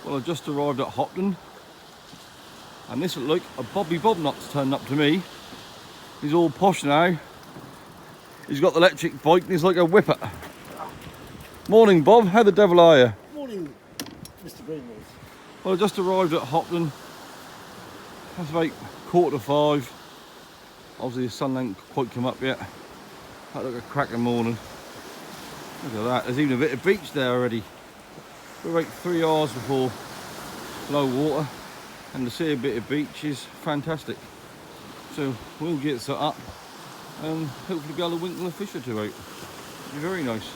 Well, I just arrived at Hopton, and this looked like a Bobby Bob Nuts turned up to me. He's all posh now. He's got the electric bike and he's like a whipper. Morning, Bob. How the devil are you? Morning, Mr. Greenwood. Well, I just arrived at Hopton. That's about 4:45. Obviously the sun ain't quite come up yet. That look a cracking morning. Look at that. There's even a bit of beach there already. We're about 3 hours before low water, and to see a bit of beach is fantastic. So we'll get set up and hopefully be able to winkle a fish or two out. It'll be very nice.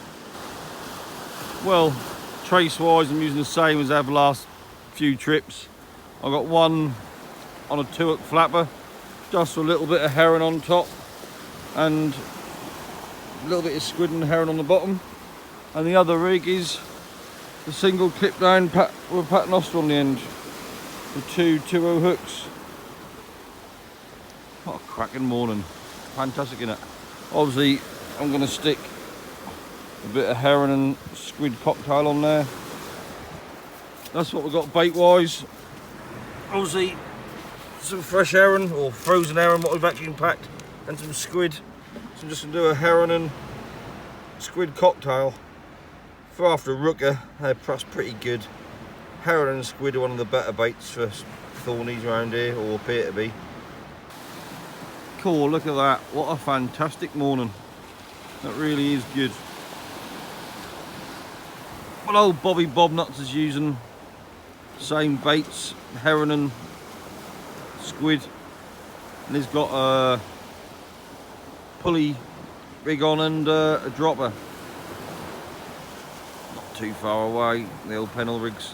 Well, trace wise I'm using the same as I've last few trips. I've got one on a 2-hook flapper, just with a little bit of herring on top and a little bit of squid and herring on the bottom, and the other rig is the single clip down with a paternoster on the end with two 2-0 hooks. What a cracking morning. Fantastic, innit? Obviously I'm going to stick a bit of herring and squid cocktail on there. That's what we've got bait wise. Obviously some fresh herring or frozen herring, what we've vacuum packed, and some squid. So I'm just going to do a herring and squid cocktail. For after a rooker, they're pretty good. Herring and squid are one of the better baits for thornies around here, or appear to be. Cool, look at that. What a fantastic morning. That really is good. Well, old Bobby Bob Nuts is using same baits, herring and squid. And he's got a pulley rig on and a dropper. Too far away, the old Pennell rigs,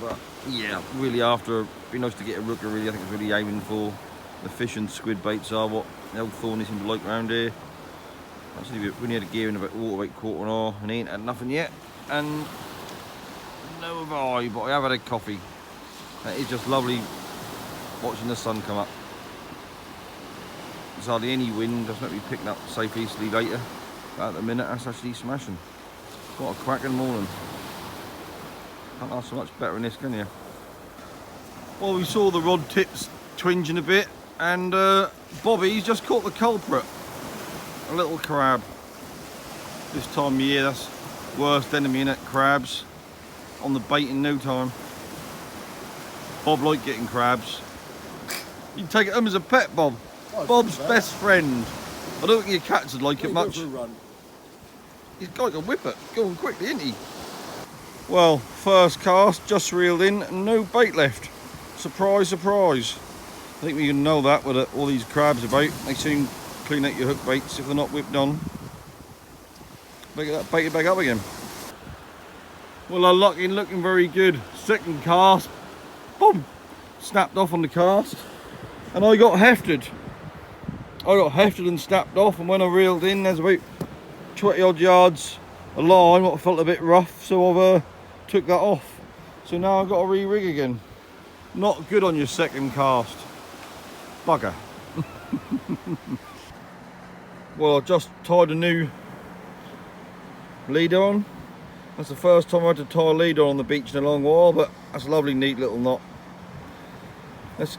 but yeah, really after, it'd be nice to get a rooker. Really, I think it's really aiming for the fish and squid baits are what the old thorny seem to like around here. Actually, we only had a gear in about 1/4 and he ain't had nothing yet, and no have I, but I have had a coffee. It's just lovely watching the sun come up. There's hardly any wind, that's not be picking up southeasterly later, but at the minute that's actually smashing. What a cracking morning. Can't ask for much better than this, can you? Well, we saw the rod tips twinging a bit, and Bobby's just caught the culprit. A little crab. This time of year, that's worst enemy, innit? Crabs. On the bait in no time. Bob liked getting crabs. You can take it home as a pet, Bob. Oh, Bob's best friend. I don't think your cats would like it much. Go for a run. He's got a whipper, going quickly, isn't he? Well, first cast, just reeled in, and no bait left. Surprise, surprise. I think we can know that with all these crabs about. They soon clean out your hook baits if they're not whipped on. Better get that baited back up again. Well, our luck in looking very good. Second cast, boom, snapped off on the cast, and I got hefted. And snapped off, and when I reeled in, there's about 20 odd yards a line what felt a bit rough, so I've took that off. So now I've got to re-rig again. Not good on your second cast. Bugger. Well, I just tied a new leader on. That's the first time I had to tie a leader on the beach in a long while, but that's a lovely neat little knot. Let's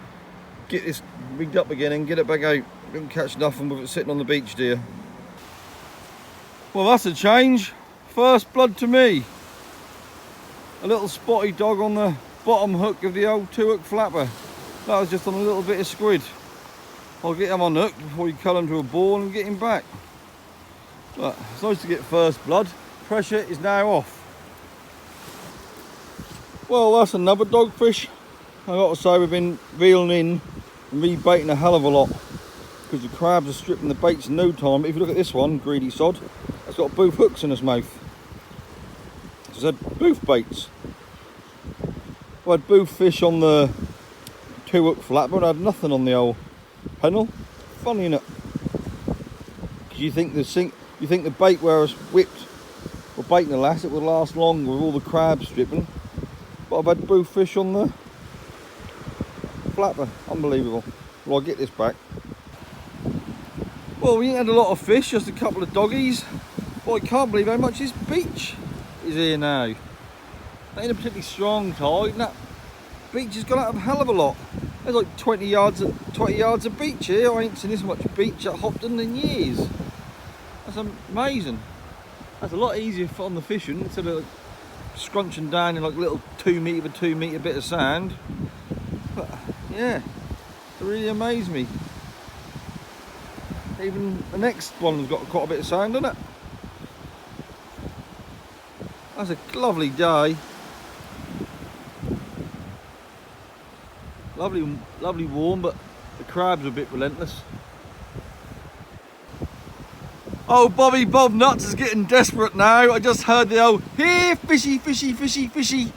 get this rigged up again and get it back out. Don't catch nothing with it sitting on the beach, dear. Well, that's a change. First blood to me. A little spotty dog on the bottom hook of the old 2-hook flapper. That was just on a little bit of squid. I'll get him unhooked before you cull him to a ball and get him back. But it's nice to get first blood. Pressure is now off. Well, that's another dogfish. I got to say, we've been reeling in and rebaiting a hell of a lot, because the crabs are stripping the baits in no time. If you look at this one, greedy sod, it's got both hooks in his mouth. So I had both baits. I had both fish on the 2-hook flapper, and I had nothing on the old Pennell. Funny, innit? Because you think the bait where it's whipped or baiting the lass, it would last longer with all the crabs stripping. But I've had both fish on the flapper. Unbelievable. Well, I'll get this back. Well, we ain't had a lot of fish, just a couple of doggies. But I can't believe how much this beach is here now. That ain't a particularly strong tide, and that beach has gone out of a hell of a lot. There's like 20 yards of beach here. I ain't seen this much beach at Hopton in years. That's amazing. That's a lot easier on the fishing instead of like scrunching down in like little 2 metre by 2 metre bit of sand. But yeah, it really amazed me. Even the next one's got quite a bit of sand on it. That's a lovely day. Lovely warm, but the crabs are a bit relentless. Oh, Bobby Bob Nuts is getting desperate now. I just heard the old, here, fishy, fishy, fishy, fishy.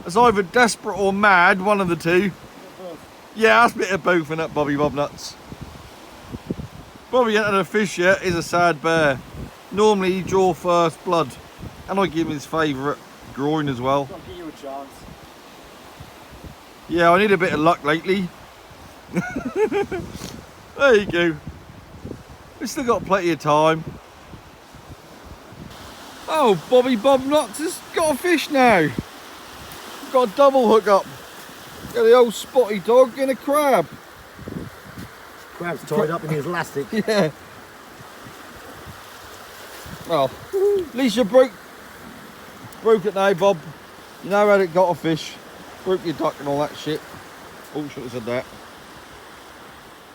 It's either desperate or mad, one of the two. Yeah, that's a bit of both in that Bobby Bob Nuts. Bobby ain't had a fish yet, he's a sad bear. Normally he draw first blood. And I give him his favourite groin as well. I'll give you a chance. Yeah, I need a bit of luck lately. There you go. We've still got plenty of time. Oh, Bobby Bob Nuts has got a fish now. Got a double hook up. Got the old spotty dog and a crab. Crab's tied up in his elastic. Yeah. Well, at least you broke it now, Bob. You know how it got a fish. Broke your duck and all that shit. Oh, should have said that.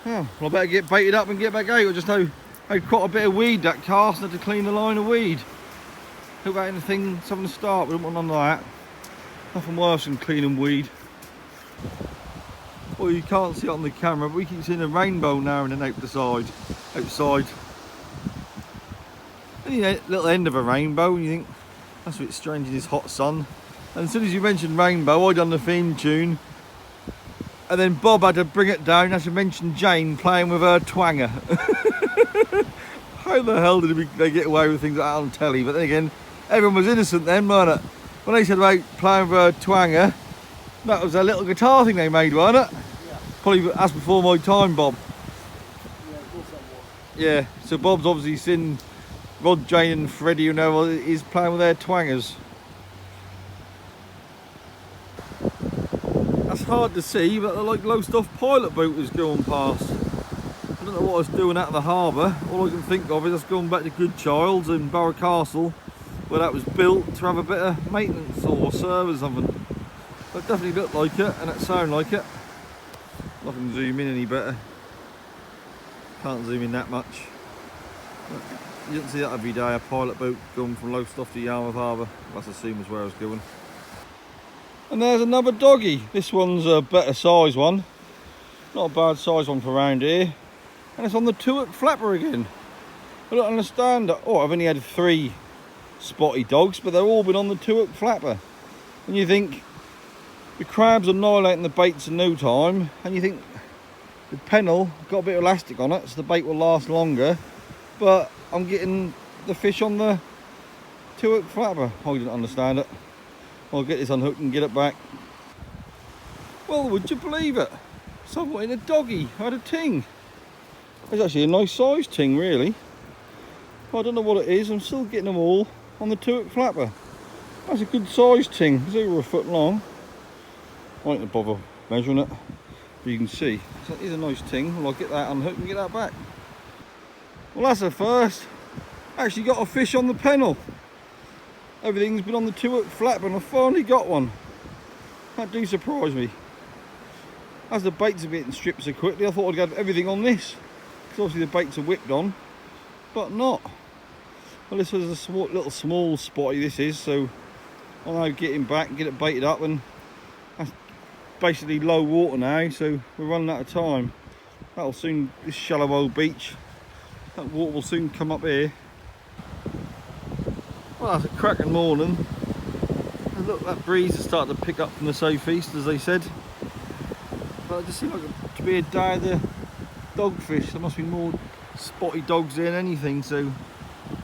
Oh, well, I better get baited up and get back out. I just had quite a bit of weed that cast, and had to clean the line of weed. Hope that anything, something to start. We don't want none of that. Nothing worse than cleaning weed. Well, you can't see it on the camera, but we keep seeing a rainbow now and then outside. And little end of a rainbow, and you think that's a bit strange in this hot sun. And as soon as you mentioned rainbow, I done the theme tune, and then Bob had to bring it down as to mention Jane playing with her twanger. How the hell did they get away with things like that on telly? But then again, everyone was innocent then, weren't it? When they said about playing with her twanger, that was a little guitar thing they made, wasn't it? Yeah. Probably that's before my time, Bob. Yeah, of course that was. Yeah, so Bob's obviously seen Rod, Jane and Freddie, you know, is playing with their twangers. That's hard to see, but the like Lowestoft pilot boat was going past. I don't know what I was doing out of the harbour. All I can think of is us going back to Goodchild's in Borough Castle, where that was built to have a bit of maintenance or service or something. But it definitely looked like it, and it sounded like it. Nothing zoom in any better. Can't zoom in that much. But you don't see that every day, a pilot boat going from Lowestoft to Yarmouth Harbour. That's assumed is where I was going. And there's another doggy. This one's a better size one. Not a bad size one for around here. And it's on the 2-hook flapper again. I don't understand that. Oh, I've only had 3 spotty dogs, but they've all been on the 2-hook flapper. And you think the crabs are annihilating the baits in no time, and you think the pennel got a bit of elastic on it, so the bait will last longer. But I'm getting the fish on the 2-hook flapper. I didn't understand it. I'll get this unhooked and get it back. Well, would you believe it? Someone in a doggy had a ting. It's actually a nice sized ting, really. I don't know what it is. I'm still getting them all on the 2-hook flapper. That's a good sized ting. It's over a foot long. I won't bother measuring it, but you can see it is a nice ting. Well, I'll get that unhooked and get that back. Well, that's the first. Actually got a fish on the pennel. Everything's been on the 2-hook flapper, and I finally got one. That do surprise me. As the baits are getting stripped so quickly, I thought I'd get everything on this, because obviously the baits are whipped on, but not. Well, this was a little small spotty, this is, so I'll now get him back and get it baited up, and that's basically low water now, so we're running out of time. That'll soon, this shallow old beach, that water will soon come up here. Well, that's a cracking morning. And look, that breeze has started to pick up from the southeast, as they said. But it just seemed like to be a day of the dogfish. There must be more spotty dogs there than anything, so you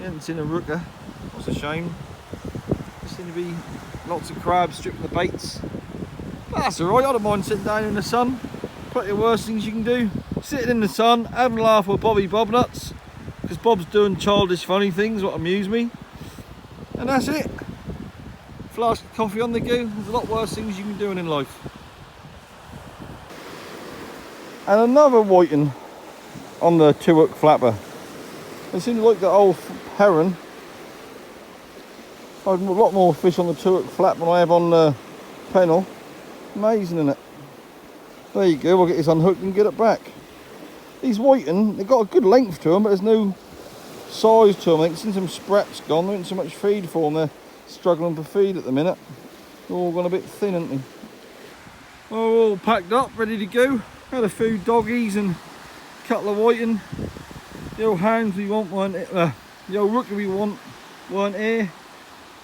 haven't seen a rooker. That's a shame. There seem to be lots of crabs stripping the baits. But that's alright, I don't mind sitting down in the sun. Plenty of worse things you can do. Sitting in the sun, having a laugh with Bobby Bob Nuts, because Bob's doing childish funny things what amuse me. And that's it. flask of coffee on the go. There's a lot worse things you can be doing in life. And another whiting on the 2-hook flapper. It seems like the old heron. I've a lot more fish on the 2-hook flap than I have on the pennel. Amazing, isn't it? There you go, we'll get this unhooked and get it back. These whiting, they've got a good length to them, but there's no size to them. I think since some sprats gone, there isn't so much feed for them. They're struggling for feed at the minute. They're all gone a bit thin, aren't they? Well, we're all packed up, ready to go. Had a few doggies and a couple of whiting. The old hounds we want weren't it. The old rooker we want weren't here.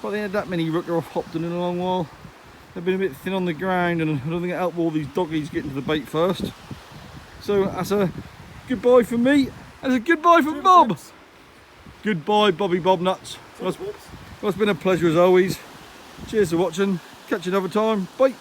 But they had that many rooker off Hopton in a long while. They've been a bit thin on the ground, and I don't think it helped all these doggies getting to the bait first. So that's a goodbye from me. That's a goodbye from Bob. Goodbye, Bobby Bob Nuts. Well, it's been a pleasure as always. Cheers for watching. Catch you another time. Bye.